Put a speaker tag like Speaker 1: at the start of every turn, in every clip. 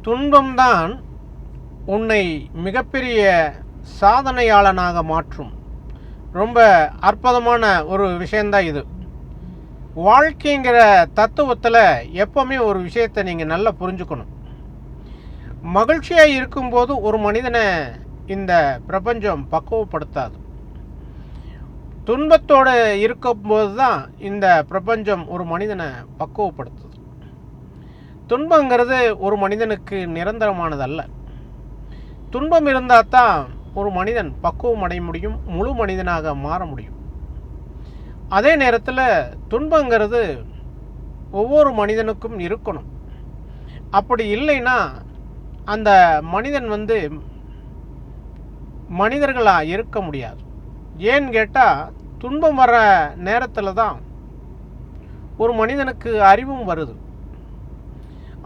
Speaker 1: துன்பம்தான் உன்னை மிகப்பெரிய சாதனையாளனாக மாற்றும். ரொம்ப அற்புதமான ஒரு விஷயந்தான் இது. வாழ்க்கைங்கிற தத்துவத்தில் எப்போவுமே ஒரு விஷயத்தை நீங்கள் நல்லா புரிஞ்சுக்கணும். மகிழ்ச்சியாக இருக்கும்போது ஒரு மனிதனை இந்த பிரபஞ்சம் பக்குவப்படுத்தாது. துன்பத்தோடு இருக்கும்போது தான் இந்த பிரபஞ்சம் ஒரு மனிதனை பக்குவப்படுத்துது. துன்பங்கிறது ஒரு மனிதனுக்கு நிரந்தரமானதல்ல. துன்பம் இருந்தால் தான் ஒரு மனிதன் பக்குவம் அடைய முடியும், முழு மனிதனாக மாற முடியும். அதே நேரத்தில் துன்பங்கிறது ஒவ்வொரு மனிதனுக்கும் இருக்கணும். அப்படி இல்லைன்னா அந்த மனிதன் மனிதர்களாக இருக்க முடியாது. ஏன்னு கேட்டால் துன்பம் வர நேரத்தில் தான் ஒரு மனிதனுக்கு அறிவும் வருது.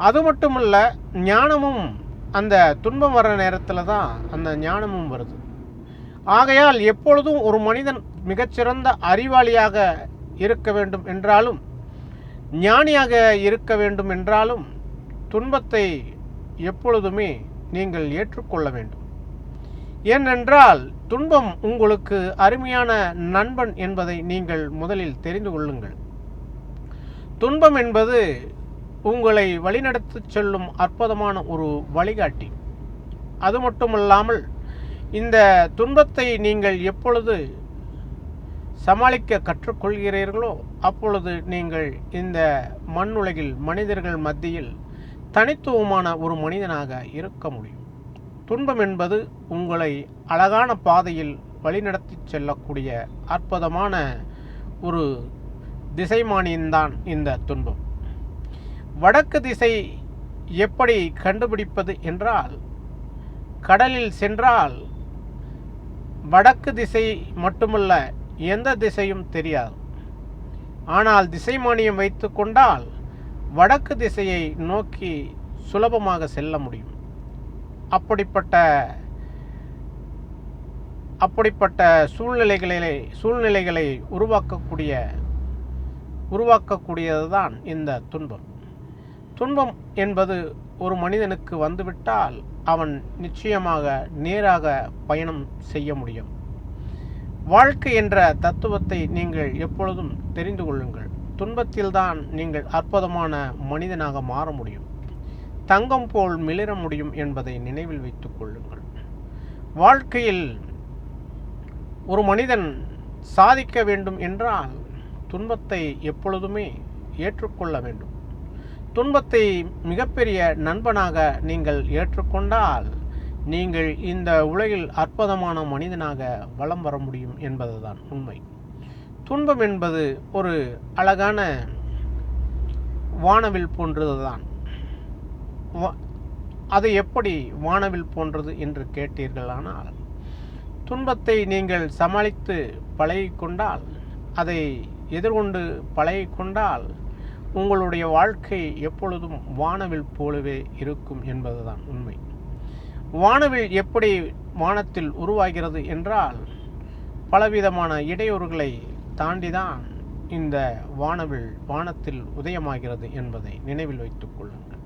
Speaker 1: அது மட்டும் இல்லை, ஞானமும் அந்த துன்பம் வர நேரத்தில் தான் அந்த ஞானமும் வருது. ஆகையால் எப்பொழுதும் ஒரு மனிதன் மிகச்சிறந்த அறிவாளியாக இருக்க வேண்டும் என்றாலும், ஞானியாக இருக்க வேண்டும் என்றாலும், துன்பத்தை எப்பொழுதுமே நீங்கள் ஏற்றுக்கொள்ள வேண்டும். ஏனென்றால் துன்பம் உங்களுக்கு அருமையான நண்பன் என்பதை நீங்கள் முதலில் தெரிந்து கொள்ளுங்கள். துன்பம் என்பது உங்களை வழிநடத்தி செல்லும் அற்புதமான ஒரு வழிகாட்டி. அது மட்டுமல்லாமல் இந்த துன்பத்தை நீங்கள் எப்பொழுது சமாளிக்க கற்றுக்கொள்கிறீர்களோ அப்பொழுது நீங்கள் இந்த மண்ணுலகில் மனிதர்கள் மத்தியில் தனித்துவமான ஒரு மனிதனாக இருக்க முடியும். துன்பம் என்பது உங்களை அழகான பாதையில் வழிநடத்தி செல்லக்கூடிய அற்புதமான ஒரு திசைமானியன்தான் இந்த துன்பம். வடக்கு திசை எப்படி கண்டுபிடிப்பது என்றால், கடலில் சென்றால் வடக்கு திசை மட்டுமல்ல, எந்த திசையும் தெரியாது. ஆனால் திசைமானியம் வைத்து கொண்டால் வடக்கு திசையை நோக்கி சுலபமாக செல்ல முடியும். அப்படிப்பட்ட சூழ்நிலைகளை உருவாக்கக்கூடியது தான் இந்த துன்பம். துன்பம் என்பது ஒரு மனிதனுக்கு வந்துவிட்டால் அவன் நிச்சயமாக நேராக பயணம் செய்ய முடியும். வாழ்க்கை என்ற தத்துவத்தை நீங்கள் எப்பொழுதும் தெரிந்து கொள்ளுங்கள். துன்பத்தில்தான் நீங்கள் அற்புதமான மனிதனாக மாற முடியும், தங்கம் போல் மிளிர முடியும் என்பதை நினைவில் வைத்துக் கொள்ளுங்கள். வாழ்க்கையில் ஒரு மனிதன் சாதிக்க வேண்டும் என்றால் துன்பத்தை எப்பொழுதுமே ஏற்றுக்கொள்ள வேண்டும். துன்பத்தை மிகப்பெரிய நண்பனாக நீங்கள் ஏற்றுக்கொண்டால் நீங்கள் இந்த உலகில் அற்புதமான மனிதனாக வலம் வர முடியும் என்பதுதான் உண்மை. துன்பம் என்பது ஒரு அழகான வானவில் போன்றதுதான். அது எப்படி வானவில் போன்றது என்று கேட்டீர்களானால், துன்பத்தை நீங்கள் சமாளித்து பழகிக்கொண்டால், அதை எதிர்கொண்டு பழகிக்கொண்டால் உங்களுடைய வாழ்க்கை எப்பொழுதும் வானவில் போலவே இருக்கும் என்பதுதான் உண்மை. வானவில் எப்படி வானத்தில் உருவாகிறது என்றால், பலவிதமான இடையூறுகளை தாண்டிதான் இந்த வானத்தில் உதயமாகிறது என்பதை நினைவில் வைத்துக் கொள்ளுங்கள்.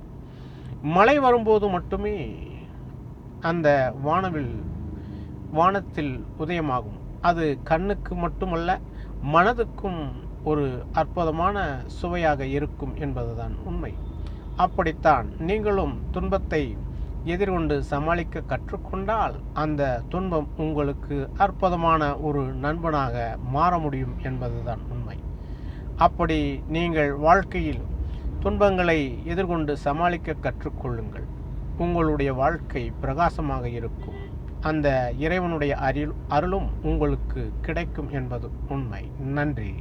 Speaker 1: மழை வரும்போது மட்டுமே அந்த வானத்தில் உதயமாகும். அது கண்ணுக்கு மட்டுமல்ல, மனதுக்கும் ஒரு அற்புதமான சுவையாக இருக்கும் என்பதுதான் உண்மை. அப்படித்தான் நீங்களும் துன்பத்தை எதிர்கொண்டு சமாளிக்க கற்றுக்கொண்டால் அந்த துன்பம் உங்களுக்கு அற்புதமான ஒரு நண்பனாக மாற முடியும் என்பதுதான் உண்மை. அப்படி நீங்கள் வாழ்க்கையில் துன்பங்களை எதிர்கொண்டு சமாளிக்க கற்றுக்கொள்ளுங்கள். உங்களுடைய வாழ்க்கை பிரகாசமாக இருக்கும். அந்த இறைவனுடைய அருளும் உங்களுக்கு கிடைக்கும் என்பது உண்மை. நன்றி.